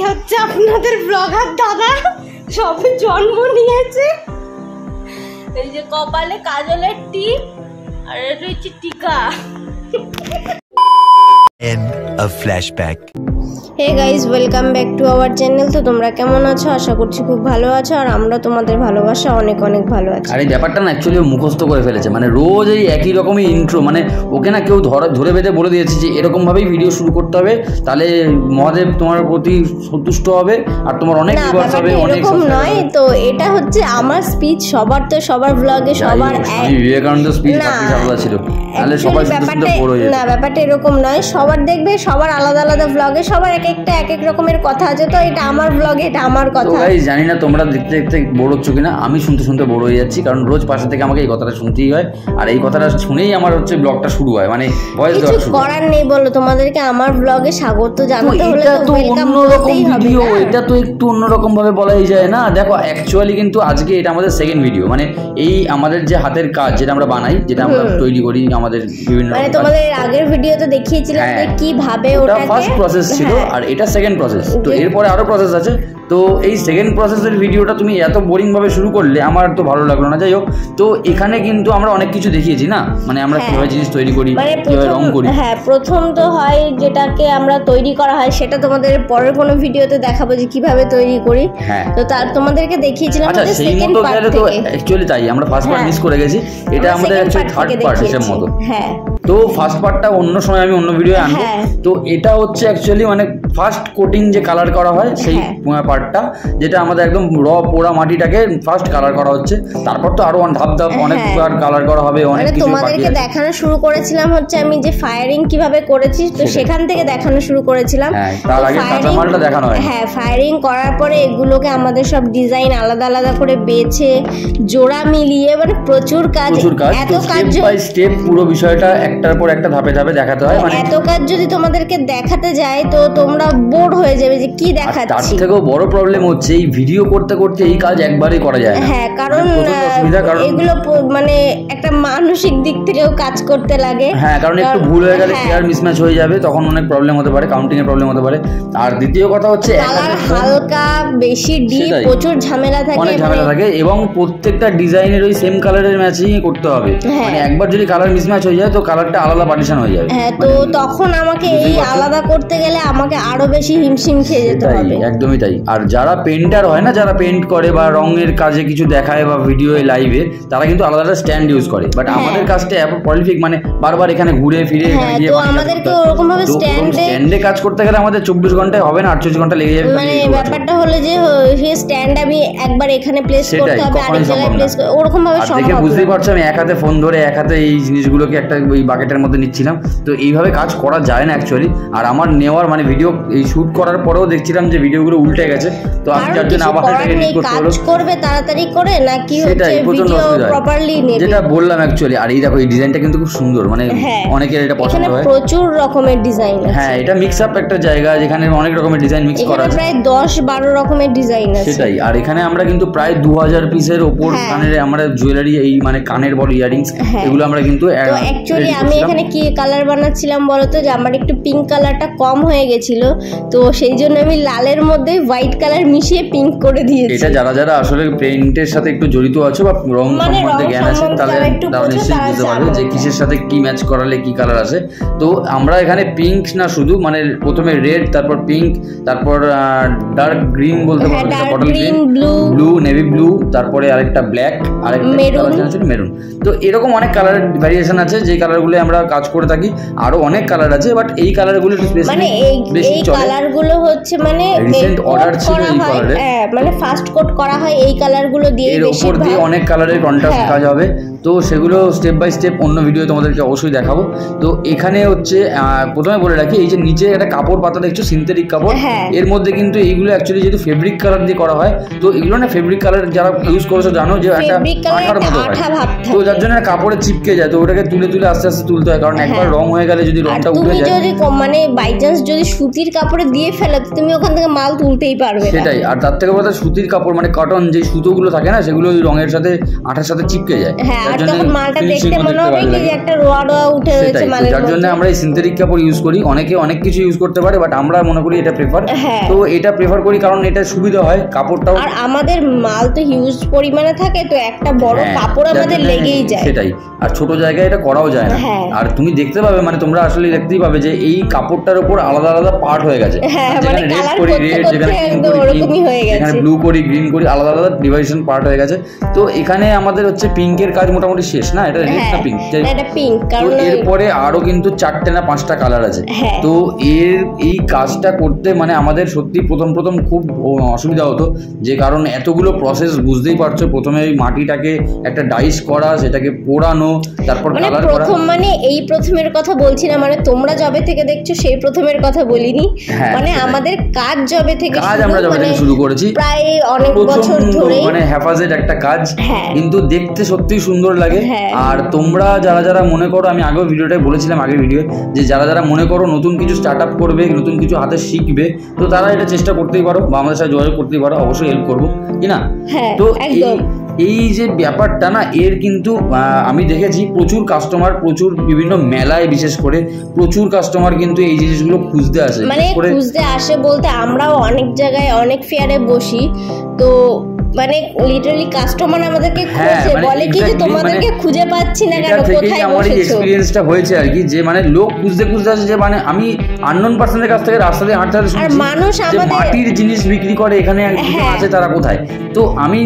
হচ্ছে আপনাদের ব্লগার দাদা, সবে জন্ম নিয়েছে। এই যে কপালে কাজলের টিপ আর এটা হচ্ছে টিকা। End of flashback. Hey guys, welcome back to our channel. তো তোমরা কেমন আছো? আশা করছি খুব ভালো আছো, আর আমরা তোমাদের ভালোবাসা অনেক অনেক ভালো আছি। আর এই ব্যাপারটা না অ্যাকচুয়ালি মুখস্থ করে ফেলেছে, মানে রোজ এই একই রকমই ইন্ট্রো, মানে ওকে না কেউ ধরে বেঁধে বলে দিয়েছে যে এরকমভাবেই ভিডিও শুরু করতে হবে, তাহলে মহাদেব তোমার প্রতি সন্তুষ্ট হবে আর তোমার অনেক ভিউয়ার্স হবে, অনেক সাবস্ক্রাইবার নয়। তো এটা হচ্ছে আমার স্পিচ, সবার তো সবার ব্লগে সবার বিবেকানন্দ স্পিচ আলাদা ছিল, তাহলে সবাই সন্তুষ্ট বড় হয়ে না, ব্যাপারটা এরকম নয়। সবার দেখবে সবার আলাদা আলাদা ব্লগে সবার এক এক রকমের কথা আছে, তো এটা আমার ব্লগে, এটা আমার কথা। গাইস জানি না তোমরা দেখতে দেখতে বড় হচ্ছ কিনা, আমি শুনতে শুনতে বড় হয়ে যাচ্ছি, কারণ রোজ পাশে থেকে আমাকে এই কথাটা শুনতেই হয়, আর এই কথাটা শুনেই আমার হচ্ছে ব্লগটা শুরু হয়, মানে ভয়েস দেওয়া শুরু। করার নেই বলো, তোমাদেরকে আমার ব্লগে স্বাগত জানাতে হলে তো অন্যরকম ভিডিও, এটা তো একটু অন্যরকম ভাবে বলাই যায় না। দেখো অ্যাকচুয়ালি কিন্তু আজকে এটা আমাদের সেকেন্ড ভিডিও, মানে এই আমাদের যে হাতের কাজ যেটা আমরা বানাই, যেটা আমরা তৈরি করি আমাদের বিভিন্ন, মানে তোমাদের আগের ভিডিওতে দেখিয়েছিলাম যে কিভাবে ওটা ফার্স্ট প্রসেস ছিল, আর এটা সেকেন্ড প্রসেস। তো এরপরে আরো প্রসেস আছে। তো এই সেকেন্ড প্রসেসের ভিডিওটা তুমি এত বোরিং ভাবে শুরু করলে আমার তো ভালো লাগলো না। যাই হোক, তো এখানে কিন্তু আমরা অনেক কিছু দেখিয়েছি না, মানে আমরা কিভাবে জিনিস তৈরি করি, কিভাবে রং করি। হ্যাঁ, প্রথম তো হয় যেটাকে আমরা তৈরি করা হয়, সেটা তোমাদের পরের কোনো ভিডিওতে দেখাবো যে কিভাবে তৈরি করি। তো তার তোমাদেরকে দেখিয়েছিলাম আমাদের সেকেন্ড পার্ট থেকে। তো অ্যাকচুয়ালি তাই আমরা ফার্স্ট পার্ট মিস করে গেছি, এটা আমাদের অ্যাকচুয়ালি থার্ড পার্ট এর মতো। হ্যাঁ, তো ফার্স্ট পার্টটা অন্য সময় আমি অন্য ভিডিও আনবো। তো এটা হচ্ছে অ্যাকচুয়ালি মানে ফার্স্ট কোটিং যে কালার করা হয় সেই পার্টটা, যেটা আমাদের একদম পোড়া মাটিটাকে ফার্স্ট কালার করা হচ্ছে, তারপর তো আরো ধাপ অনেকবার কালার করা হবে, অনেক কিছু। তোমাদেরকে দেখানো শুরু করেছিলাম হচ্ছে আমি যে ফায়ারিং কিভাবে করেছি, তো সেখান থেকে দেখানো শুরু করেছিলাম। তার আগে কাঁচামালটা দেখানো হয়। হ্যাঁ, ফায়ারিং করার পরে এগুলোকে আমাদের সব ডিজাইন আলাদা আলাদা করে বেছে জোড়া মিলিয়ে, মানে প্রচুর কাজ। এত কাজ বাই স্টেপ পুরো বিষয়টা একটার পর একটা ধাপে ধাপে দেখাতে হয়, মানে এত কাজ যদি তোমাদেরকে দেখাতে যায় তো তোমরা বোর হয়ে যাবে যে কি দেখাচ্ছি। তার থেকেও বড় প্রবলেম হচ্ছে এই ভিডিও করতে করতে এই কাজ একবারই করা যায় না। হ্যাঁ, কারণ এগুলো মানে একটা মানসিক দিক থেকেও কাজ করতে লাগে। হ্যাঁ, কারণ একটু ভুল হয়ে গেলে ক্লিয়ার মিসম্যাচ হয়ে যাবে, তখন অনেক প্রবলেম হতে পারে, কাউন্টিং এর প্রবলেম হতে পারে। আর দ্বিতীয় কথা হচ্ছে কালার হালকা বেশি ডিপ, প্রচুর ঝামেলা থাকে, অনেক ঝামেলা থাকে, এবং প্রত্যেকটা ডিজাইনের ওই সেম কালারের ম্যাচিং করতে হবে। মানে একবার যদি কালার মিসম্যাচ হয়ে যায় তো কালারটা আলাদা পার্টিশন হয়ে যাবে। হ্যাঁ, তো তখন আমাকে এই আলাদা করতে গেলে আমাকে আরো বেশি হিমশিম খেয়ে যেতে হবে। একদমই তাই। আর যারা পেন্টার হয় না, যারা পেন্ট করে বা রঙের কাজে কিছু দেখায় বা ভিডিও লাইভে, তারা কিন্তু আলাদা আলাদা স্ট্যান্ড ইউজ করে, বাট আমাদের কাজটা এত পলিফিক, মানে বারবার এখানে ঘুরে ফিরে এখানে গিয়ে আমাদেরকে ওরকম ভাবে স্ট্যান্ডে কাজ করতে গেলে আমাদের 24 ঘন্টায় হবে না, 48 ঘন্টা লেগে যাবে। মানে ব্যাপারটা হলো যে সেই স্ট্যান্ড আমি একবার এখানে প্লেস করতে হবে, আরেক জায়গায় প্লেস করতে, ওরকম ভাবে সম্ভব না। দেখে বুঝতেই পারছো আমি এক হাতে ফোন ধরে এক হাতে এই জিনিসগুলোকে একটা ওই বাকেটের মধ্যে নিচ্ছিলাম, তো এইভাবে কাজ করা যায় না অ্যাকচুয়ালি। আর আমার নেওয়ার মানে ভিডিও এই শুট করার পরেও দেখছিলাম যে ভিডিওগুলো উল্টে গেছে, তো আমি যার জন্য আবার এডিট করতে হলো। কাজ করবে তাড়াতাড়ি করে নাকি হচ্ছে ভিডিও প্রপারলি নেবে, যেটা বললাম অ্যাকচুয়ালি। আর এই দেখো এই ডিজাইনটা কিন্তু খুব সুন্দর, মানে অনেকের এটা পছন্দ হয়। প্রচুর রকমের ডিজাইন আছে। হ্যাঁ, এটা মিক্স আপ একটা জায়গা যেখানে অনেক রকমের ডিজাইন মিক্স করা আছে, প্রায় 10-12 রকমের ডিজাইন আছে। সেটাই। আর এখানে আমরা কিন্তু প্রায় 2000 পিসের উপর কানের আমরা জুয়েলারি, এই মানে কানের বড় ইয়ারিংস, এগুলো আমরা কিন্তু অ্যাকচুয়ালি আমি এখানে কি কালার বানাচ্ছিলাম বলতো, যে আমার একটু পিঙ্ক কালারটা কম হয়ে গেছিল, তো সেই জন্য আমি লালের মধ্যে হোয়াইট কালার মিশিয়ে পিঙ্ক করে দিয়েছি। এটা যারা যারা আসলে পেইন্টের সাথে একটু জড়িত আছে বা রং সম্বন্ধে জ্ঞান আছে, তারা নিশ্চয়ই বুঝতে পারবে যে কিসের সাথে কি ম্যাচ করালে কি কালার আসে। তো আমরা এখানে পিঙ্ক না শুধু, মানে প্রথমে রেড, তারপর পিঙ্ক, তারপর ডার্ক গ্রিন বলতে পারবো, bottle green, blue, navy blue, তারপরে আরেকটা ব্ল্যাক, আরেকটা মেরুন। তো এরকম অনেক কালার ভ্যারিয়েশন আছে, যে কালারগুলো আমরা কাজ করে থাকি। আরো অনেক কালার আছে, বাট এই কালারগুলো মানে এই কালারগুলো হচ্ছে মানে রিসেন্ট অর্ডার ছিল এই কালারে, মানে ফার্স্ট কোট করা হয় এই কালারগুলো দিয়ে, এর উপর দিয়ে অনেক কালারের কন্ট্রাস্ট কাজ হবে। তো সেগুলো স্টেপ বাই স্টেপ অন্য ভিডিও তোমাদেরকে অবশ্যই দেখাবো। তো এখানে হচ্ছে প্রথমে বলে রাখি, এই যে নিচে একটা কাপড় পাতা দেখছো, সিনথেটিক কাপড়, এর মধ্যে কিন্তু এইগুলো অ্যাকচুয়ালি যেহেতু ফেব্রিক কালার দিয়ে করা হয়, তো এগুলো না ফেব্রিক কালার যারা ইউজ করেছো জানো যে একটা আঠার মতো হয়, তো যার জন্য কাপড়ে চিপকে যায়, তো ওটাকে তুলে তুলে আস্তে আস্তে তুলতে হয়, কারণ একবার রং হয়ে গেলে যদি রংটা উঠে যায়, যদি মানে বাই চান্স যদি সুতির সুতির কাপড়ে দিয়ে ফেলো, তুমি ওখান থেকে মাল তুলতেই পারবে না। সেটাই। আর তার থেকে বলতে সুতির কাপড় মানে কটন যে সুতোগুলো থাকে না, সেগুলো ওই রঙের সাথে আঠার সাথে চিপকে যায়। হ্যাঁ, আর তখন মালটা দেখতে মনে হবে কি যে একটা রোয়া রোয়া উঠে রয়েছে মালের মধ্যে। যার জন্য আমরা এই সিনথেটিক কাপড় ইউজ করি। অনেকে অনেক কিছু ইউজ করতে পারে, বাট আমরা মনে করি এটা প্রেফার। তো এটা প্রেফার করি কারণ এটা সুবিধা হয় কাপড়টাও, আর আমাদের মাল তো হিউজ পরিমাণে থাকে, তো একটা বড় কাপড় আমাদের লেগেই যায়। সেটাই। আর ছোট জায়গায় এটা করাও যায় না। আর তুমি দেখতে পাবে মানে তোমরা আসলে দেখতেই পাবে যে এই কাপড়টার উপর আলাদা আলাদা পার্ট হয়ে গেছে। যেখানে রেড করি রেড, যেখানে যেখানে ব্লু করি গ্রিন করি, আলাদা আলাদা ডিভাইডেশন পার্ট হয়ে গেছে। তো এখানে আমাদের হচ্ছে পিঙ্কের কাজ মোটামুটি শেষ না, এটা রেড না পিঙ্ক। তো এরপরে আরো কিন্তু 4টে না 5টা কালার আছে। তো এই কাজটা করতে মানে আমাদের সত্যি প্রথম খুব অসুবিধা হতো, যে কারণ এতগুলো প্রসেস বুঝতেই পারছো। প্রথমে এই মাটিটাকে একটা ডাইস করা, সেটাকে পোড়ানো, তারপর কালার করা। মানে এই প্রথমের কথা বলছি না, মানে তোমরা যবে থেকে দেখছো সেই প্রথমের কথা বলিনি। মানে আমাদের কাজ যবে থেকে শুরু করেছি প্রায় অনেক বছর ধরে, মানে হেফাজত একটা কাজ, কিন্তু দেখতে সত্যি সুন্দর লাগে। আর তোমরা যারা মনে করো, আমি আগেও ভিডিওটাই বলেছিলাম, আগের ভিডিও, যে যারা মনে করো নতুন কিছু স্টার্ট আপ করবে, নতুন কিছু হাতে শিখবে, তো তারা এটা চেষ্টা করতেই পারো বা আমাদের সাথে যোগাযোগ করতেই পারো, অবশ্যই হেল্প করবো, কি না? তো এই যে ব্যাপারটা না, এর কিন্তু আমি দেখেছি প্রচুর কাস্টমার, প্রচুর বিভিন্ন মেলায় বিশেষ করে প্রচুর কাস্টমার কিন্তু এই জিনিসগুলো খুঁজতে আসে। মানে খুঁজতে আসে বলতে আমরাও অনেক জায়গায় অনেক ফেয়ারে বসি, তো মানে লিটারালি কাস্টমার আমাদেরকে খোঁজে, বলে কি যে তোমাদেরকে খুঁজে পাচ্ছি না কেন, কোথায় আমার এই এক্সপেরিয়েন্সটা হয়েছে আর কি, যে মানে লোক খুঁজতে আসে, যে মানে আমি আননোন পারসনের কাছ থেকে রাস্তা দিয়ে হাঁটতে শুনছি মানুষ আমাদের মাটির জিনিস বিক্রি করে এখানে আছে, তারা কোথায়? তো আমি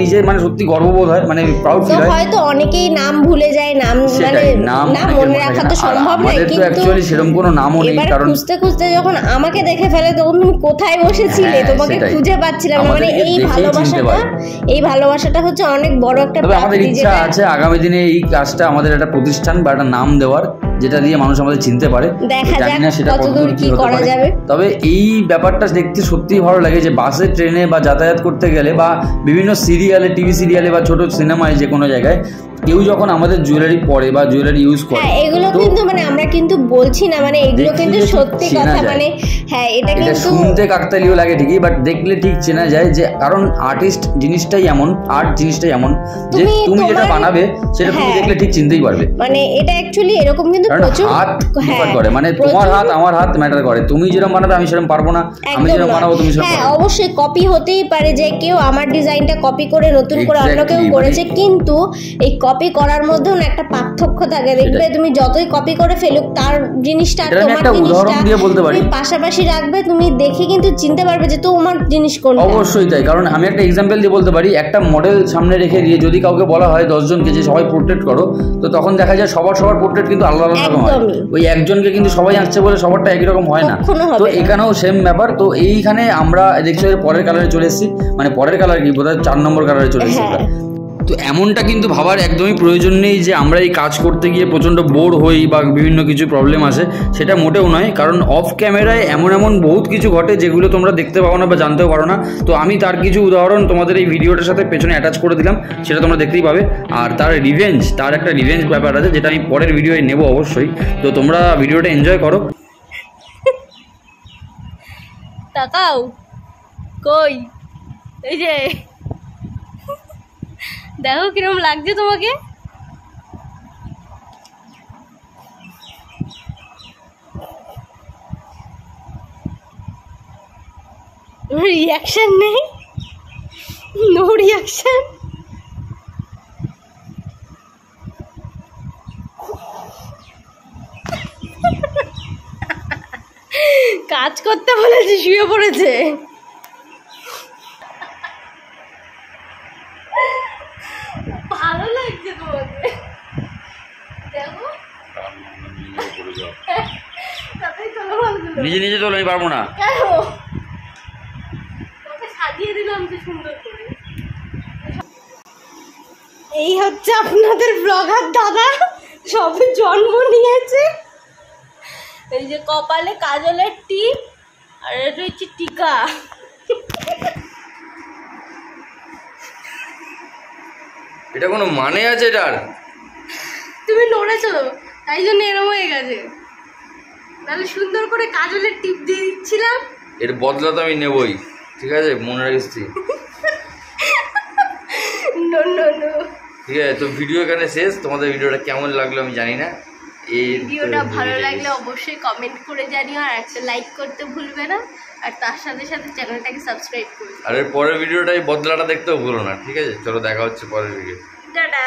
নিজে মানে সত্যি গর্ববোধ হয়, মানে প্রাউড ফিল হয়। হয়তো অনেকেই নাম ভুলে যায়, নাম মানে নাম মনে রাখা তো সম্ভব নয়, কিন্তু অ্যাকচুয়ালি সেরকম কোনো নামও নেই। কারণ খুঁজতে যখন আমাকে দেখে ফেলে, তখন তুমি কোথায় বসেছিলে, তোমাকে খুঁজে পাচ্ছিলাম না। মানে এই ভালোবাসাটা হচ্ছে অনেক বড় একটা। তবে আমাদের ইচ্ছা আছে আগামী দিনে এই কাজটা আমাদের একটা প্রতিষ্ঠান বা একটা নাম দেওয়ার, যেটা দিয়ে মানুষ আমাদের চিনতে পারে। জানি না সেটা কতদূর কি করা যাবে। তবে এই ব্যাপারটা দেখতে সত্যিই ভালো লাগে, যে বাসে ট্রেনে বা যাতায়াত করতে গেলে বা বিভিন্ন সিরিয়ালে, টিভি সিরিয়ালে বা ছোট সিনেমায়, যে কোনো জায়গায় কেউ যখন আমাদের জুয়েলারি পরে বা জুয়েলারি ইউজ করে, এগুলো কিন্তু মানে আমরা কিন্তু বলছি না, মানে এগুলো কিন্তু সত্যি কথা। মানে এটা কিন্তু শুনতে কাকতালীয় লাগে ঠিকই, বাট দেখলে ঠিক চেনা যায়, যে কারণ আর্টিস্ট জিনিসটাই এমন, আর্ট জিনিসটাই এমন, যে তুমি যেটা বানাবে সেটা তুমি দেখলে ঠিক চিনতেই পারবে। মানে এটা অ্যাকচুয়ালি এরকম কিন্তু প্রচুর হাত ডিফার করে, মানে তোমার হাত আমার হাত ম্যাটার করে। তুমি যেরকম বানাবে আমি সেরকম পারবো না, আমি যেরকম বানাবো তুমি সেরকম। অবশ্যই কপি হতেই পারে, যে কেউ আমার ডিজাইনটা কপি করে নতুন করে অন্য কেউ করেছে, কিন্তু এই কপি করার মধ্যেও একটা পার্থক্য থাকে। দেখবে তুমি যতই কপি করে ফেলুক, তার জিনিসটা তোমার জিনিসটা তুমি পাশাপাশি রাখবে, তুমি দেখে কিন্তু চিনতে পারবে যে তোমার জিনিস কোনটা। অবশ্যই তাই। কারণ আমি একটা এক্সাম্পল দিয়ে বলতে পারি, একটা মডেল সামনে রেখে দিয়ে যদি কাউকে বলা হয় 10 জনকে যে সবাই পোর্ট্রেট করো, তো তখন দেখা যায় সবার পোর্ট্রেট কিন্তু আলাদা আলাদা রকম হয়। ওই একজনকে কিন্তু সবাই আঁকছে বলে সবারটা একই রকম হয় না। তো এখানেও সেম ব্যাপার। তো এইখানে আমরা দেখছি পরের কালারে চলে এসেছি, মানে পরের কালার কি বোধহয় 4 নম্বর কালারে চলে এসেছি। তো এমনটা কিন্তু ভাবার একদমই প্রয়োজন নেই যে আমরা এই কাজ করতে গিয়ে প্রচণ্ড বোর হই বা বিভিন্ন কিছু প্রবলেম আসে, সেটা মোটেও নয়। কারণ অফ ক্যামেরায় এমন বহুত কিছু ঘটে যেগুলো তোমরা দেখতে পাও না বা জানতেও পারো না। তো আমি তার কিছু উদাহরণ তোমাদের এই ভিডিওটার সাথে পেছনে অ্যাটাচ করে দিলাম, সেটা তোমরা দেখতেই পাবে। আর তার একটা রিভেঞ্জ ব্যাপার আছে, যেটা আমি পরের ভিডিওয় নেব অবশ্যই। তো তোমরা ভিডিওটা এনজয় করো। তাকাও কই, এই যে দেখো কিরকম লাগছে তোমাকে। রিয়াকশন নেই, নো রিয়াকশন। কাজ করতে বলেছে, শুয়ে পড়েছে। ভালো লাগছে তোমাকে, দেখো নিজে তোলো, আমি পারবো না। কেন তোকে সাজিয়ে দিলাম যে সুন্দর করে। এই হচ্ছে আপনাদের ব্লগার দাদা, সবে জন্ম নিয়েছে। এই যে কপালে কাজলের টিপ, আর এটা হচ্ছে টিকা। এটা কোনো মানে আছে এটার? তুমি নড়েছো তাই জন্য এরকম হয়ে গেছে। তাহলে সুন্দর করে কাজলের টিপ দিয়ে দিচ্ছিলাম। এর বদলা তো আমি নেবই, ঠিক আছে, মনে রাখিস তুই। No no no. ঠিক আছে, তো ভিডিও এখানে শেষ। তোমাদের ভিডিওটা কেমন লাগলো আমি জানি না। এই ভিডিওটা ভালো লাগলে অবশ্যই কমেন্ট করে জানিও, আর একটা লাইক করতে ভুলবে না, আর তার সাথে সাথে চ্যানেলটাকে সাবস্ক্রাইব করবে। আর এর পরের ভিডিওটাই বদলাটা দেখতেও ভুলো না, ঠিক আছে? চলো দেখা হচ্ছে পরের ভিডিও। টাটা।